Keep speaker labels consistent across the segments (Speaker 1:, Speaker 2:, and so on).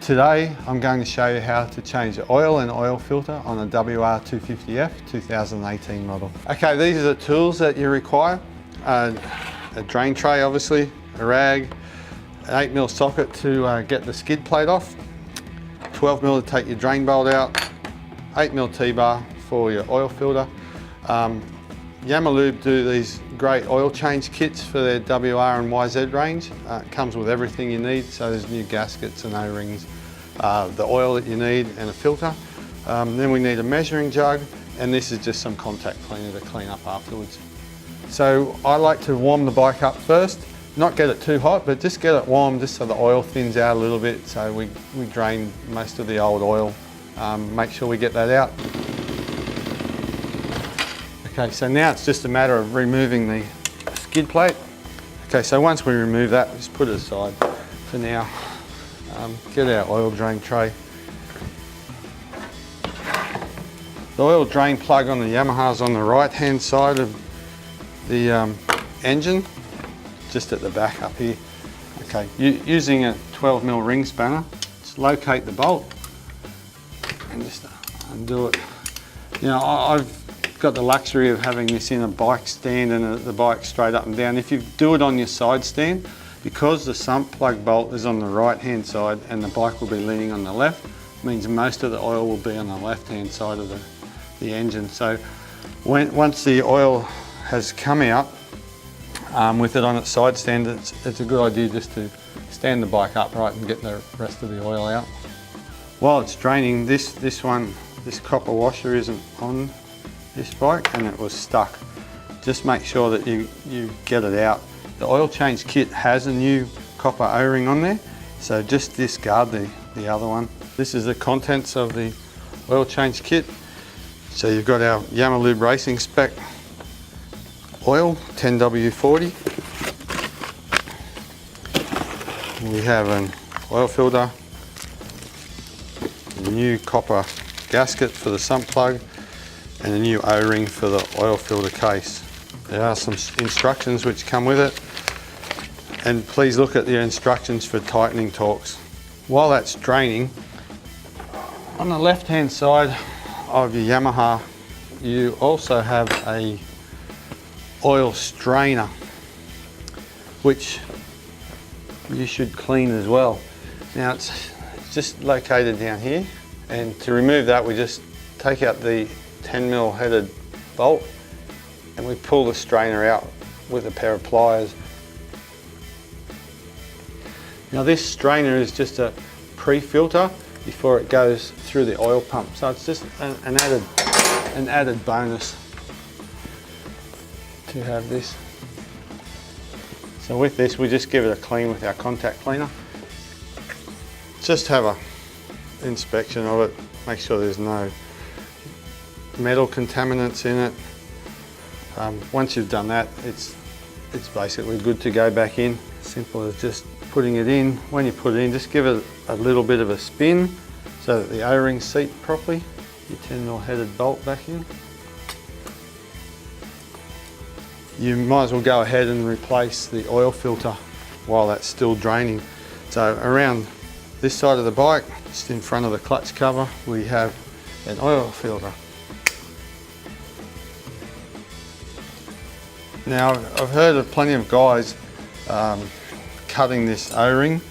Speaker 1: Today I'm going to show you how to change the oil and oil filter on a WR250F 2018 model. Okay, these are the tools that you require. A drain tray obviously, a rag, an 8mm socket to get the skid plate off, 12mm to take your drain bolt out, 8mm T-bar for your oil filter. Yamaha do these great oil change kits for their WR and YZ range. It comes with everything you need, so there's new gaskets and O-rings, the oil that you need and a filter. Then we need a measuring jug, and this is just some contact cleaner to clean up afterwards. So I like to warm the bike up first, not get it too hot, but just get it warm just so the oil thins out a little bit, so we drain most of the old oil. Make sure we get that out. Okay, so now it's just a matter of removing the skid plate. Okay, so once we remove that, just put it aside for now. Get our oil drain tray. The oil drain plug on the Yamaha is on the right hand side of the engine, just at the back up here. Okay, using a 12mm ring spanner, just locate the bolt and just undo it. You know, I've got the luxury of having this in a bike stand and the bike straight up and down. If you do it on your side stand, because the sump plug bolt is on the right hand side and the bike will be leaning on the left, means most of the oil will be on the left hand side of the engine. So once the oil has come out with it on its side stand, it's a good idea just to stand the bike upright and get the rest of the oil out. While it's draining, this copper washer isn't on this bike and it was stuck. Just make sure that you get it out. The oil change kit has a new copper O-ring on there, so just discard the other one. This is the contents of the oil change kit. So you've got our Yamaha Racing Spec oil, 10W40. We have an oil filter, a new copper gasket for the sump plug, and a new O-ring for the oil filter case. There are some instructions which come with it, and please look at the instructions for tightening torques. While that's draining, on the left hand side of your Yamaha you also have a oil strainer which you should clean as well. Now it's just located down here, and to remove that we just take out the 10mm headed bolt and we pull the strainer out with a pair of pliers. Now this strainer is just a pre-filter before it goes through the oil pump, so it's just an added bonus to have this. So with this we just give it a clean with our contact cleaner. Just have a inspection of it, make sure there's no metal contaminants in it. Once you've done that, it's basically good to go back in. Simple as just putting it in. When you put it in, just give it a little bit of a spin so that the O-rings seat properly. Your 10mm headed bolt back in. You might as well go ahead and replace the oil filter while that's still draining. So around this side of the bike, just in front of the clutch cover, we have an oil filter. Now I've heard of plenty of guys cutting this O-ring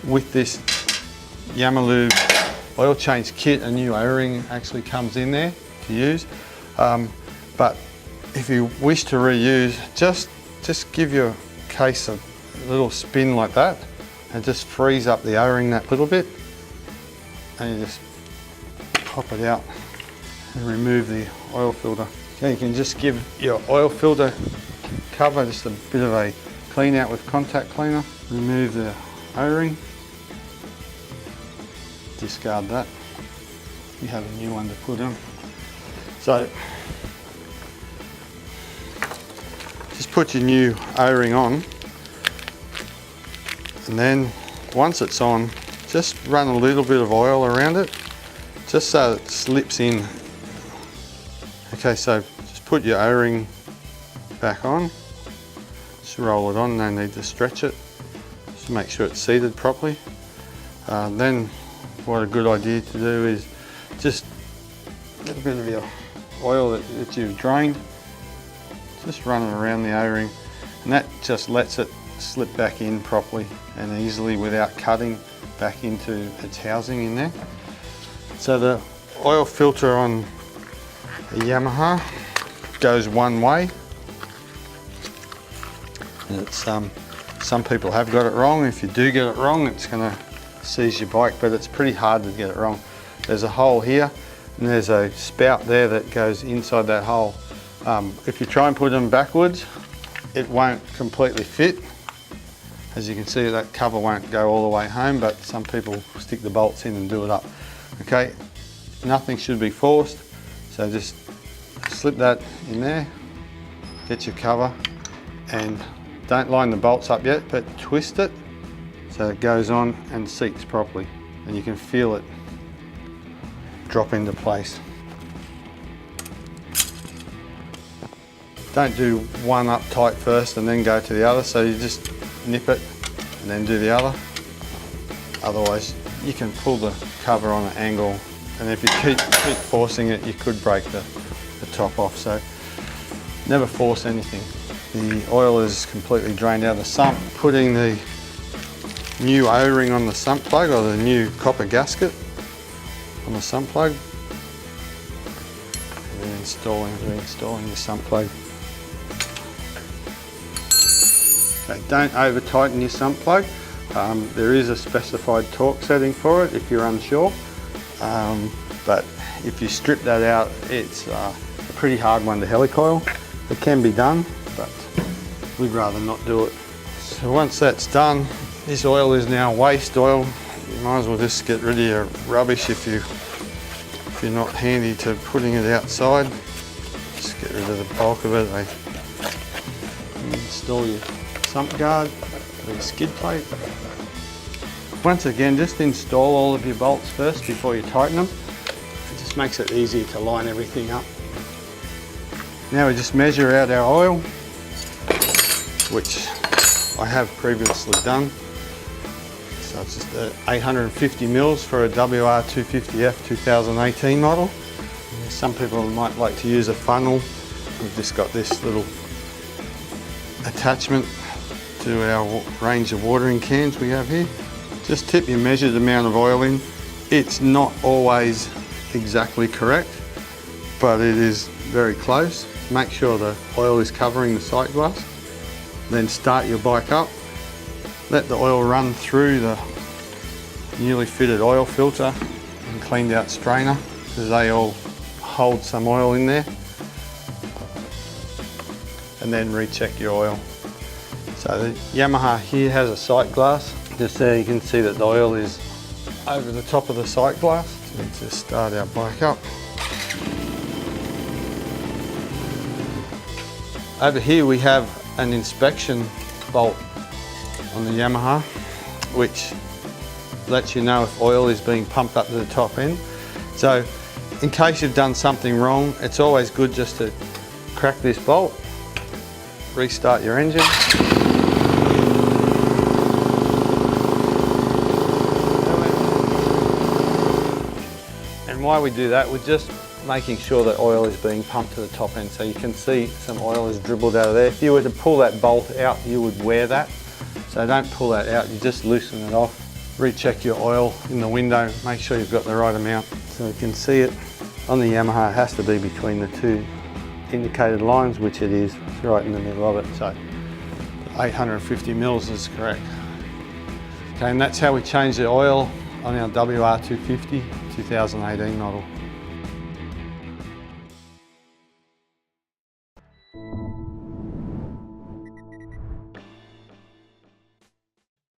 Speaker 1: with this Yamaha oil change kit. A new O-ring actually comes in there to use, but if you wish to reuse, just give your case a little spin like that and just freeze up the O-ring that little bit, and you just pop it out and remove the oil filter. Okay, you can just give your oil filter cover just a bit of a clean out with contact cleaner. Remove the O-ring, discard that. You have a new one to put on. So just put your new O-ring on, and then once it's on, just run a little bit of oil around it just so it slips in. Okay, so just put your O-ring back on, just roll it on, no need to stretch it, just make sure it's seated properly. Then what a good idea to do is just get a bit of your oil that you've drained, just run it around the O-ring, and that just lets it slip back in properly and easily without cutting back into its housing in there. So the oil filter on a Yamaha goes one way, and it's some people have got it wrong. If you do get it wrong, it's going to seize your bike, but it's pretty hard to get it wrong. There's a hole here and there's a spout there that goes inside that hole. If you try and put them backwards, it won't completely fit. As you can see, that cover won't go all the way home, but some people stick the bolts in and do it up. Okay, nothing should be forced, so just slip that in there, get your cover, and don't line the bolts up yet, but twist it so it goes on and seats properly, and you can feel it drop into place. Don't do one up tight first and then go to the other, so you just nip it and then do the other. Otherwise you can pull the cover on an angle, and if you keep forcing it, you could break the top off. So never force anything. The oil is completely drained out of the sump. Putting the new O-ring on the sump plug, or the new copper gasket on the sump plug, reinstalling the sump plug. Okay, don't over tighten your sump plug. There is a specified torque setting for it if you're unsure, but if you strip that out, it's a pretty hard one to helicoil. It can be done, but we'd rather not do it. So once that's done, this oil is now waste oil. You might as well just get rid of your rubbish if you're not handy to putting it outside. Just get rid of the bulk of it. Install your sump guard with a skid plate. Once again, just install all of your bolts first before you tighten them. It just makes it easier to line everything up. Now we just measure out our oil, which I have previously done. So it's just 850 mils for a WR250F 2018 model. Some people might like to use a funnel. We've just got this little attachment to our range of watering cans we have here. Just tip your measured amount of oil in. It's not always exactly correct, but it is very close. Make sure the oil is covering the sight glass. Then start your bike up. Let the oil run through the newly fitted oil filter and cleaned out strainer, because they all hold some oil in there. And then recheck your oil. So the Yamaha here has a sight glass. Just there you can see that the oil is over the top of the sight glass. So let's just start our bike up. Over here we have an inspection bolt on the Yamaha, which lets you know if oil is being pumped up to the top end. So in case you've done something wrong, it's always good just to crack this bolt, restart your engine. And why we do that, we're just making sure that oil is being pumped to the top end. So you can see some oil is dribbled out of there. If you were to pull that bolt out, you would wear that. So don't pull that out, you just loosen it off. Recheck your oil in the window, make sure you've got the right amount. So you can see it on the Yamaha, it has to be between the two indicated lines, which it is. It's right in the middle of it. So 850 mils is correct. Okay, and that's how we change the oil on our WR250 2018 model.